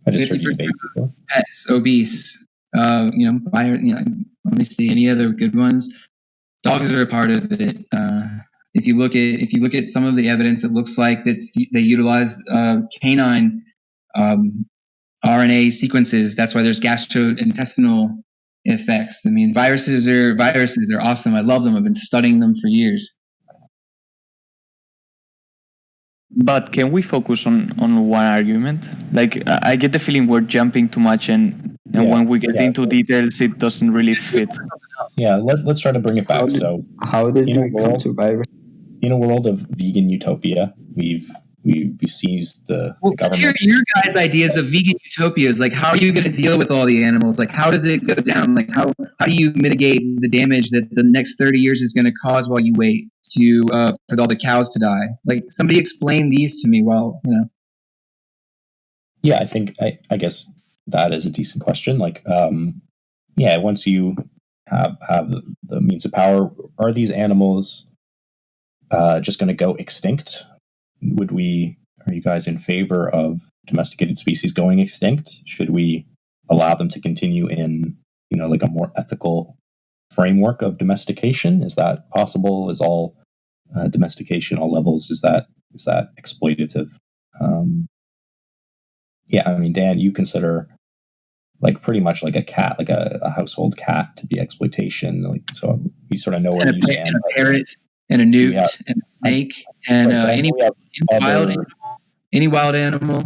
I just heard you debate before. Pets, obese. Let me see any other good ones. Dogs are a part of it. If you look at some of the evidence, it looks like that they utilize canine RNA sequences. That's why there's gastrointestinal effects. I mean, viruses are awesome. I love them. I've been studying them for years. But can we focus on one argument? Like, I get the feeling we're jumping too much, and when we get into details, it doesn't really fit. Yeah, let's try to bring it back. How did we come to virus? In a world of vegan utopia, we've seized the government. Your guys' ideas of vegan utopias. Like, how are you going to deal with all the animals? Like, how does it go down? Like, how do you mitigate the damage that the next 30 years is going to cause while you wait for all the cows to die? Like, somebody explain these to me. Yeah, I think I guess that is a decent question. Like, once you have the means of power, are these animals just going to go extinct? Are you guys in favor of domesticated species going extinct? Should we allow them to continue in, like a more ethical framework of domestication? Is that possible? Is all domestication, all levels, is that exploitative? I mean, Dan, you consider like pretty much like a cat, like a household cat to be exploitation. Like, so you sort of know where you stand. And a parrot and a newt and a snake and any wild animal,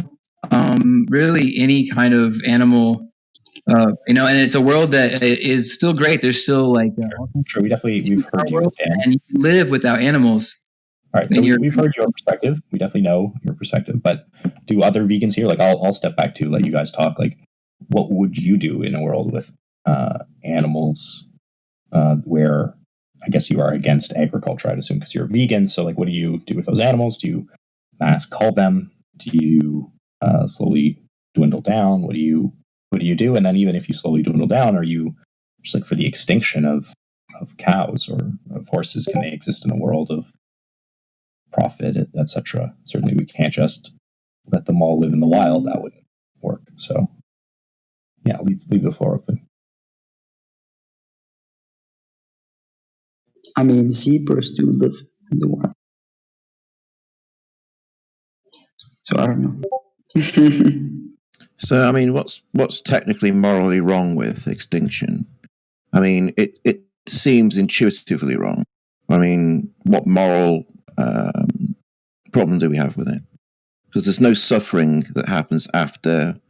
really any kind of animal, and it's a world that is still great. There's still like sure, we've heard you, Dan. And you can live without animals. All right, so we've heard your perspective. We definitely know your perspective. But do other vegans here? Like, I'll step back to let you guys talk. Like, what would you do in a world with animals where I guess you are against agriculture, I'd assume, because you're a vegan. So, like, what do you do with those animals? Do you mass cull them? Do you slowly dwindle down? What do you do? And then even if you slowly dwindle down, are you just like for the extinction of cows or of horses? Can they exist in a world of profit, etc.? Certainly, we can't just let them all live in the wild. That wouldn't work. So, yeah, leave the floor open. I mean, zebras do live in the wild. So I don't know. So, I mean, what's technically morally wrong with extinction? I mean, it seems intuitively wrong. I mean, what moral problem do we have with it? Because there's no suffering that happens after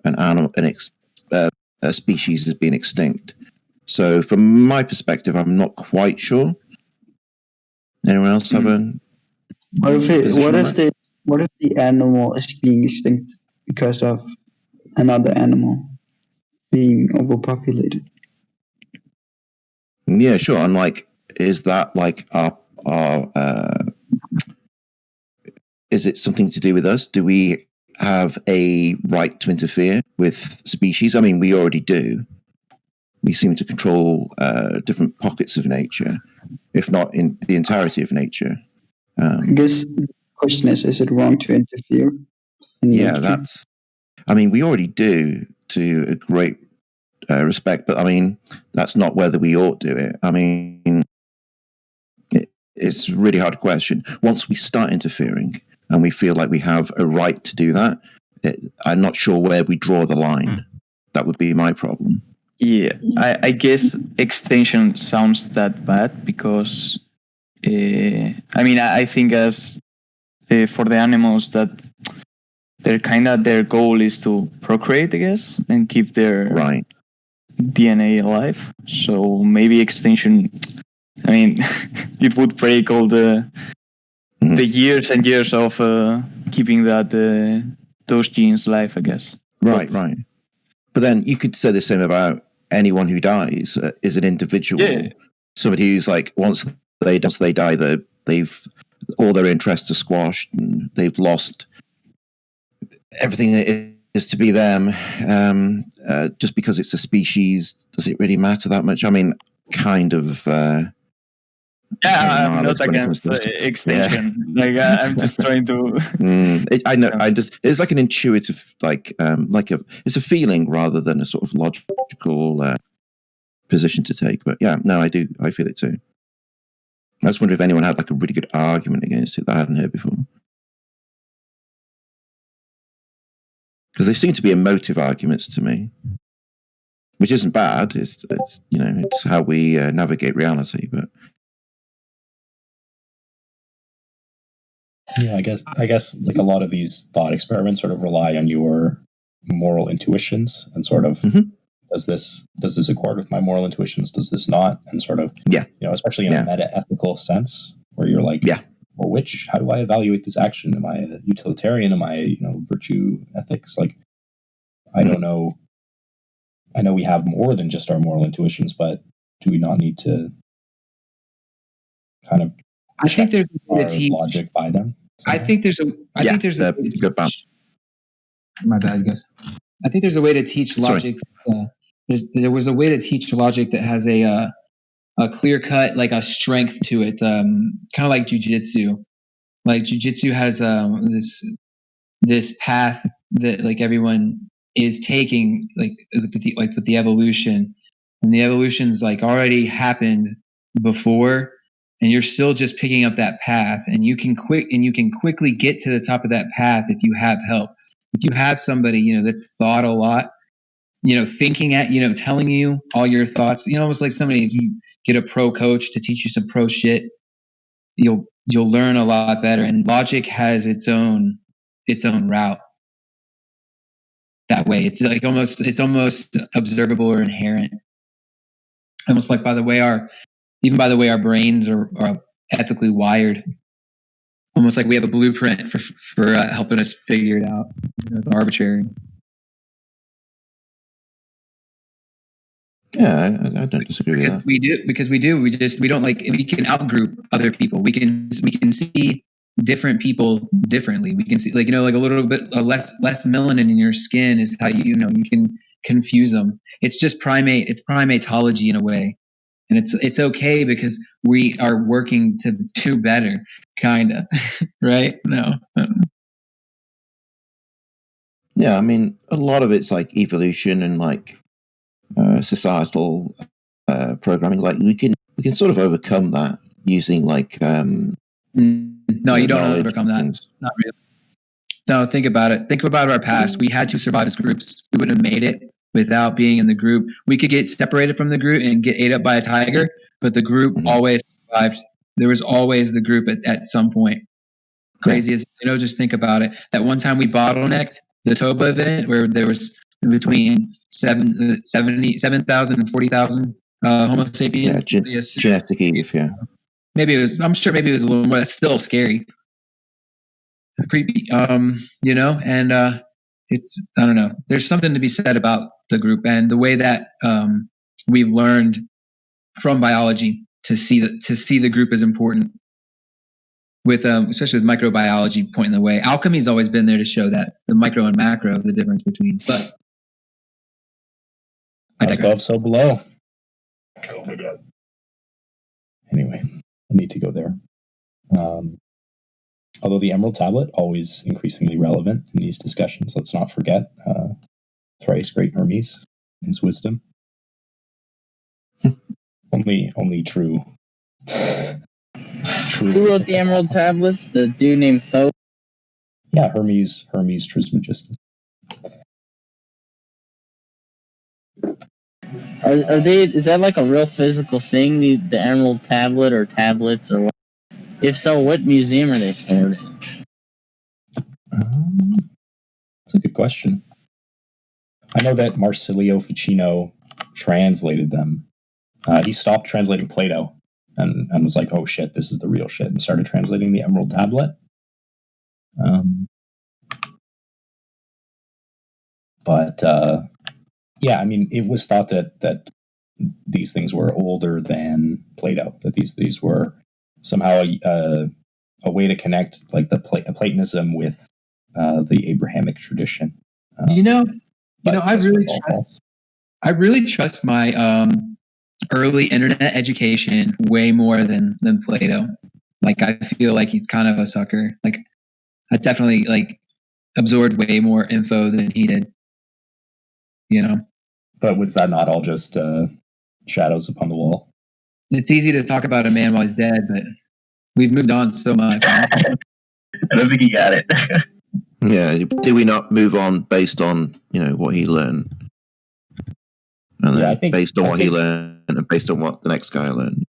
an animal, a species has been extinct. So, from my perspective, I'm not quite sure. Anyone else have a? What if the animal is being extinct because of another animal being overpopulated? Yeah, sure. And like, is that like our is it something to do with us? Do we have a right to interfere with species? I mean, we already do. We seem to control different pockets of nature, if not in the entirety of nature. I guess the question is it wrong to interfere? I mean, we already do to a great respect, but I mean, that's not whether we ought to do it. I mean, it's a really hard to question. Once we start interfering and we feel like we have a right to do that, I'm not sure where we draw the line. That would be my problem. Yeah, I guess extinction sounds that bad because, I mean, I think as for the animals that their goal is to procreate, I guess, and keep their Right. DNA alive. So maybe extinction. I mean, it would break all the years and years of keeping those genes alive, I guess. Right. But then you could say the same about anyone who dies is an individual. Yeah. Somebody who's like once they die, they've all their interests are squashed and they've lost everything that is to be them. Just because it's a species, does it really matter that much? I mean, kind of. I'm not against extinction. Yeah. Like I'm just trying to. I know. It's like an intuitive, it's a feeling rather than a sort of logical position to take. But yeah, no, I do. I feel it too. I just wonder if anyone had like a really good argument against it that I hadn't heard before. Because they seem to be emotive arguments to me, which isn't bad. It's it's how we navigate reality. But yeah, I guess like a lot of these thought experiments sort of rely on your moral intuitions and sort of does this accord with my moral intuitions? Does this not? And sort of especially in a meta-ethical sense where you're like, well, how do I evaluate this action? Am I a utilitarian? Am I virtue ethics? Like I don't know. I know we have more than just our moral intuitions, but do we not need to kind of I think there's a way to teach logic by them? So. I think there's a good bounce. My bad, guys. I think there's a way to teach logic. There was a way to teach logic that has a clear cut, like a strength to it, kind of like jujitsu. Like jujitsu has this path that like everyone is taking, like with the evolution, and the evolution's like already happened before, and you're still just picking up that path, and you can quickly get to the top of that path if you have help. If you have somebody that's thought a lot, thinking at telling you all your thoughts, almost like somebody, if you get a pro coach to teach you some pro shit, you'll learn a lot better. And logic has its own route that way. It's like almost observable or inherent, almost like by the way our brains are ethically wired, almost like we have a blueprint for helping us figure it out. It's arbitrary. Yeah, I don't disagree with that. We can outgroup other people. We can see different people differently. We can see like a little bit less melanin in your skin is how you can confuse them. It's just primatology in a way, and it's okay because we are working to do better, kinda, right? No. Yeah, I mean, a lot of it's like evolution and like societal programming. Like we can sort of overcome that using like no, you don't overcome that. Not really. No, think about it. Think about our past. We had to survive as groups. We wouldn't have made it without being in the group. We could get separated from the group and get ate up by a tiger, but the group always survived. There was always the group at some point. Crazy as just think about it. That one time we bottlenecked the Toba event where there was between 7,000 and 40,000 Homo sapiens. Yeah, genetic Eve, yeah. I'm sure maybe it was a little more. That's still scary. Creepy. And it's, I don't know. There's something to be said about the group and the way that we've learned from biology to see the group as important. With especially with microbiology pointing the way. Alchemy's always been there to show that the micro and macro, the difference between. But above, so below. Oh my god. Anyway, I need to go there. Although the Emerald Tablet, always increasingly relevant in these discussions, let's not forget thrice great Hermes, his wisdom. only true. Who wrote the Emerald Tablets? The dude named Thoth? Yeah, Hermes Trismegistus. Are they? Is that like a real physical thing? The Emerald Tablet or tablets or what? If so, what museum are they stored in? That's a good question. I know that Marsilio Ficino translated them. He stopped translating Plato and was like, oh shit, this is the real shit, and started translating the Emerald Tablet. But yeah, I mean, it was thought that these things were older than Plato, that these were somehow a way to connect like the Platonism with the Abrahamic tradition. I really trust my early internet education way more than Plato. Like, I feel like he's kind of a sucker. Like, I definitely like absorbed way more info than he did. But was that not all just shadows upon the wall? It's easy to talk about a man while he's dead, but we've moved on so much. I don't think he got it. Yeah, did we not move on based on what he learned, and then based on what he learned, and based on what the next guy learned?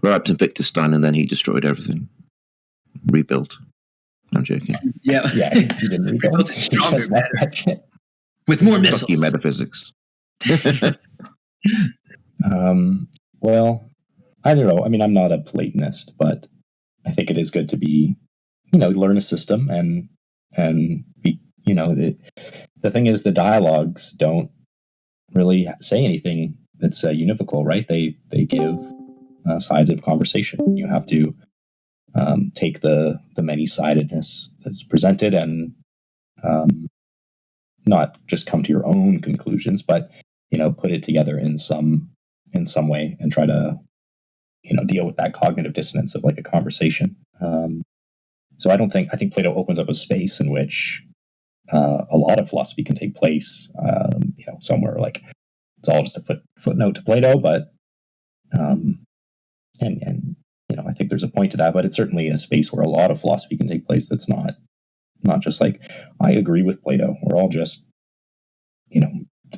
We're up to Wittgenstein, and then he destroyed everything, rebuilt. I'm joking. Yeah, he didn't rebuild. He stronger, with more missiles. Fuck you, metaphysics. Well, I don't know. I mean, I'm not a Platonist, but I think it is good to be, learn a system and be, the thing is the dialogues don't really say anything that's univocal, right? They give sides of conversation. You have to take the many-sidedness that's presented and not just come to your own conclusions, but put it together in some way and try to deal with that cognitive dissonance of like a conversation. So I think Plato opens up a space in which a lot of philosophy can take place. Somewhere like it's all just a footnote to Plato, but and I think there's a point to that, but it's certainly a space where a lot of philosophy can take place. That's not just like I agree with Plato. We're all just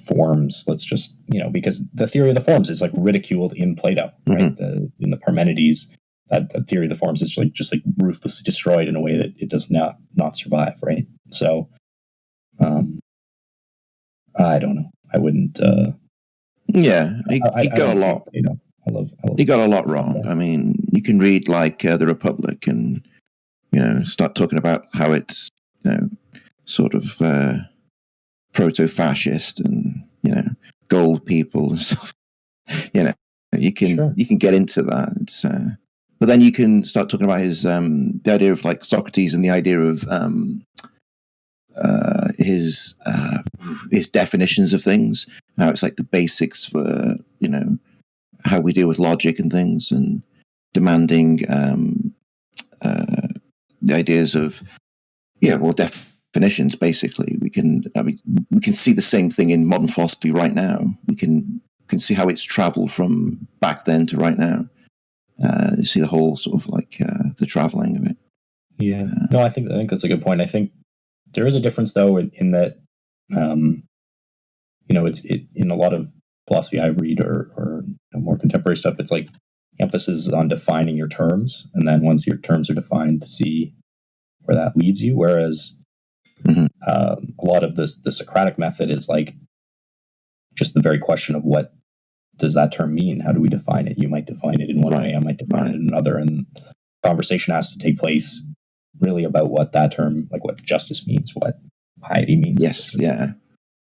forms. Let's just because the theory of the forms is like ridiculed in Plato, right? In the Parmenides, that theory of the forms is just like ruthlessly destroyed in a way that it does not survive, right? So I don't know. I wouldn't. He got a lot. He got a lot wrong. I mean, you can read like the Republic and start talking about how it's sort of proto-fascist and gold people and stuff. You can get into that. But then you can start talking about his the idea of like Socrates and the idea of his definitions of things. Now it's like the basics for how we deal with logic and things, and demanding the ideas of definitions. Basically, we can see the same thing in modern philosophy right now. We can see how it's traveled from back then to right now. You see the whole sort of like the traveling of it. Yeah, no, I think that's a good point. I think there is a difference though in that it's in a lot of philosophy I read or more contemporary stuff. It's like emphasis on defining your terms, and then once your terms are defined, to see where that leads you. Whereas a lot of the Socratic method is like just the very question of what does that term mean? How do we define it? You might define it in one way, I might define it in another, and conversation has to take place really about what that term, like what justice means, what piety means. Yes, yeah.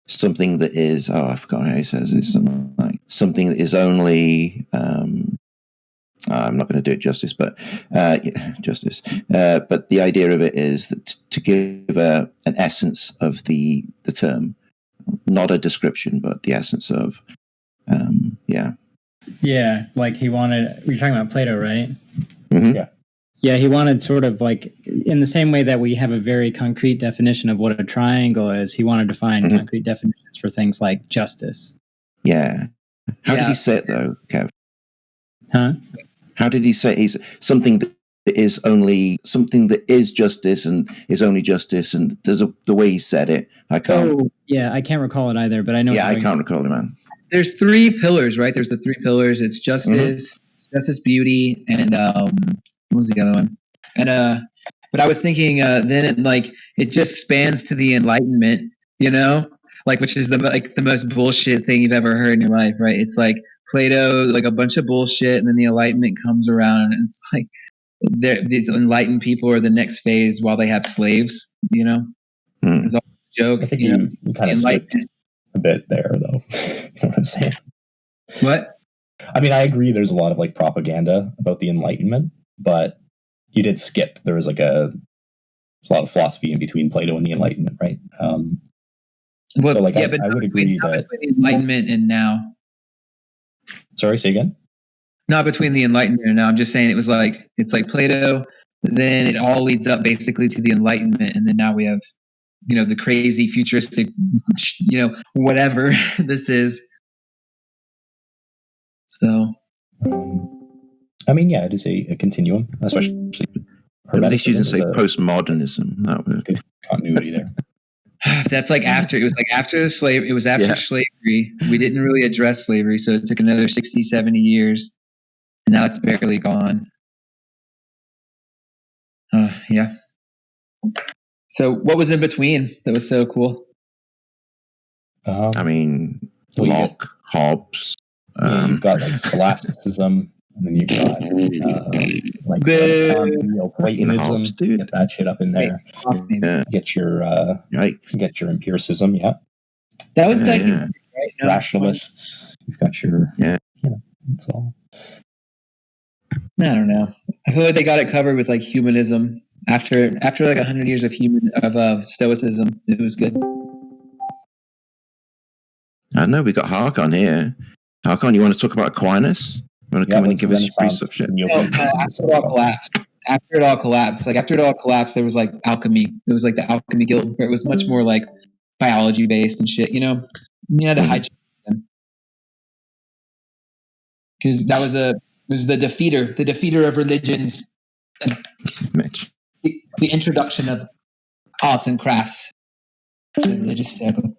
Something that is, I forgot how he says it, something that is only, I'm not going to do it justice, but justice. But the idea of it is that to give an essence of the term, not a description, but the essence of, Yeah, like you're talking about Plato, right? Mm-hmm. Yeah, he wanted sort of like, in the same way that we have a very concrete definition of what a triangle is, he wanted to find concrete definitions for things like justice. Yeah. How did he say it though, Kev? Huh? How did he say he's something that is only something that is justice and is only justice, and there's the way he said it, I can't. Oh, yeah, I can't recall it either, but I know. Yeah, I can't recall it, man. There's 3 pillars, right? There's the 3 pillars. It's justice, justice, beauty, and what was the other one? And But I was thinking then it just spans to the Enlightenment, which is the most bullshit thing you've ever heard in your life, right? It's like Plato, like a bunch of bullshit, and then the Enlightenment comes around, and it's like these enlightened people are the next phase while they have slaves, It's all a joke. I think you kind of skipped a bit there, though. You know what I'm saying? What? I mean, I agree. There's a lot of propaganda about the Enlightenment, but you did skip. There's a lot of philosophy in between Plato and the Enlightenment, right? I would agree that between the Enlightenment and now. Sorry, say again. Not between the Enlightenment and now. I'm just saying it's like Plato. Then it all leads up basically to the Enlightenment, and then now we have, the crazy futuristic, whatever this is. So, I mean, yeah, it is a continuum, especially. At least you didn't say postmodernism. That was good continuity there. That's after it was after slavery. It was after slavery. We didn't really address slavery, so it took another 60, 70 years, and now it's barely gone. Yeah. So, what was in between that was so cool? I mean, Locke, Hobbes. You've got scholasticism, and then you've got Renaissance, Neoplatonism. Get that shit up in there. Get your empiricism. Yeah, that was right? No, rationalists. You've got your it's all. I don't know. I feel like they got it covered with humanism. After 100 years of stoicism, it was good. I know we got Hark on here. Harkon, you want to talk about Aquinas? You want to come in and give us your brief of shit? After it all collapsed, there was alchemy. It was the alchemy guild, where it was much more biology based and shit. You had to hijack them because that was the defeater of religions. Mitch. The introduction of arts and crafts to the religious circle.